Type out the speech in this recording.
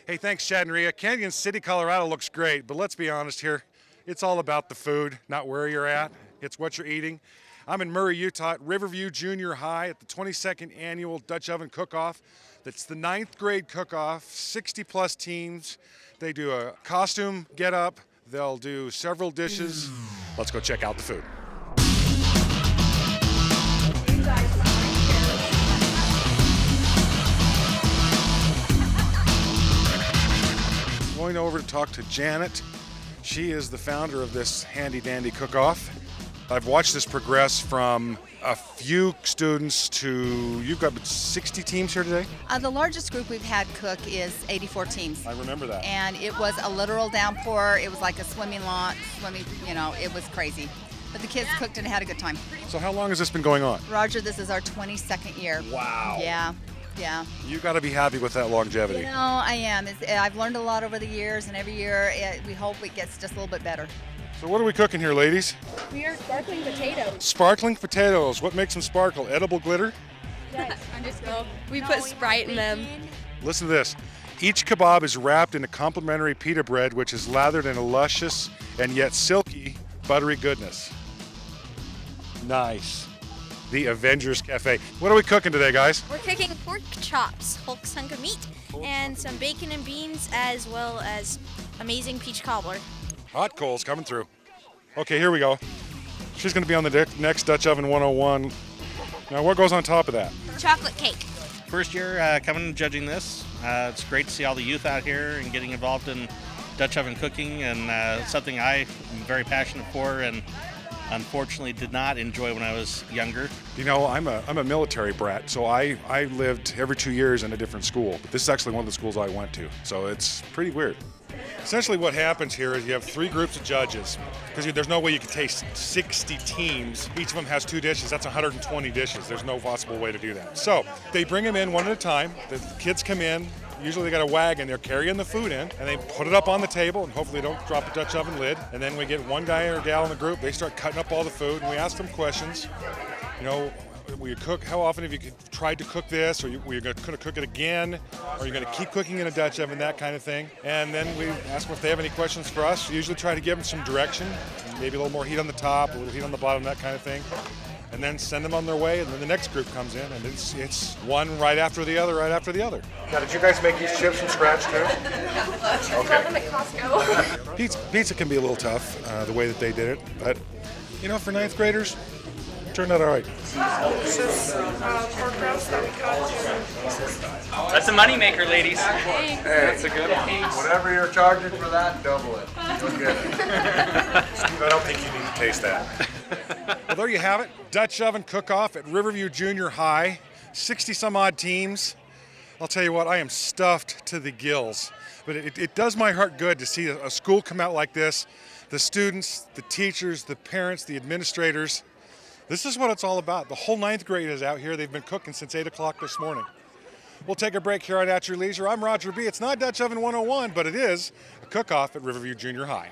Hey, thanks, Chad and Rhea. Canyon City, Colorado looks great, but let's be honest here. It's all about the food, not where you're at. It's what you're eating. I'm in Murray, Utah at Riverview Junior High at the 22nd Annual Dutch Oven Cook-Off. That's the 9th grade cook-off, 60-plus teams. They do a costume get-up. They'll do several dishes. Let's go check out the food. Going over to talk to Janet. She is the founder of this handy-dandy cook-off. I've watched this progress from a few students to, you've got 60 teams here today? The largest group we've had cook is 84 teams. I remember that. And it was a literal downpour. It was like a swimming lot, it was crazy. But the kids cooked and had a good time. So how long has this been going on? Roger, this is our 22nd year. Wow. Yeah. You got to be happy with that longevity. I am. I've learned a lot over the years, and every year we hope it gets just a little bit better. So what are we cooking here, ladies? We are sparkling potatoes. Sparkling potatoes. What makes them sparkle? Edible glitter? Yes. We put Sprite in them. Listen to this. Each kebab is wrapped in a complimentary pita bread, which is lathered in a luscious and yet silky, buttery goodness. Nice. The Avengers Cafe. What are we cooking today, guys? We're cooking pork chops, Hulk's hunk of meat, and some bacon and beans, as well as amazing peach cobbler. Hot coals coming through. Okay, here we go. She's going to be on the next Dutch Oven 101. Now, what goes on top of that? Chocolate cake. First year coming and judging this. It's great to see all the youth out here and getting involved in Dutch oven cooking, and something I am very passionate for and unfortunately did not enjoy when I was younger. You know, I'm a military brat, so I lived every 2 years in a different school. But this is actually one of the schools I went to, so it's pretty weird. Essentially what happens here is you have 3 groups of judges, because there's no way you can taste 60 teams. Each of them has 2 dishes. That's 120 dishes. There's no possible way to do that. So they bring them in one at a time. The kids come in. Usually they got a wagon, they're carrying the food in, and they put it up on the table, and hopefully they don't drop the Dutch oven lid. And then we get one guy or gal in the group, they start cutting up all the food, and we ask them questions. You know, will you cook? How often have you tried to cook this? Or were you going to cook it again? Or are you going to keep cooking in a Dutch oven, that kind of thing? And then we ask them if they have any questions for us. We usually try to give them some direction, maybe a little more heat on the top, a little heat on the bottom, that kind of thing. And then send them on their way, and then the next group comes in, and it's one right after the other, right after the other. Now, did you guys make these chips from scratch too? Okay. Got them at Costco. Pizza can be a little tough, the way that they did it, but you know, for 9th graders, it turned out all right. This is pork roast that we cut in pieces. That's a moneymaker, ladies. Hey, That's a good one. Whatever you're charging for that, double it. You'll get it. Steve, I don't think you need to taste that. Well, there you have it. Dutch Oven Cook-Off at Riverview Junior High. 60-some-odd teams. I'll tell you what, I am stuffed to the gills. But it does my heart good to see a school come out like this. The students, the teachers, the parents, the administrators. This is what it's all about. The whole 9th grade is out here. They've been cooking since 8 o'clock this morning. We'll take a break here on At Your Leisure. I'm Roger B. It's not Dutch Oven 101, but it is a cook-off at Riverview Junior High.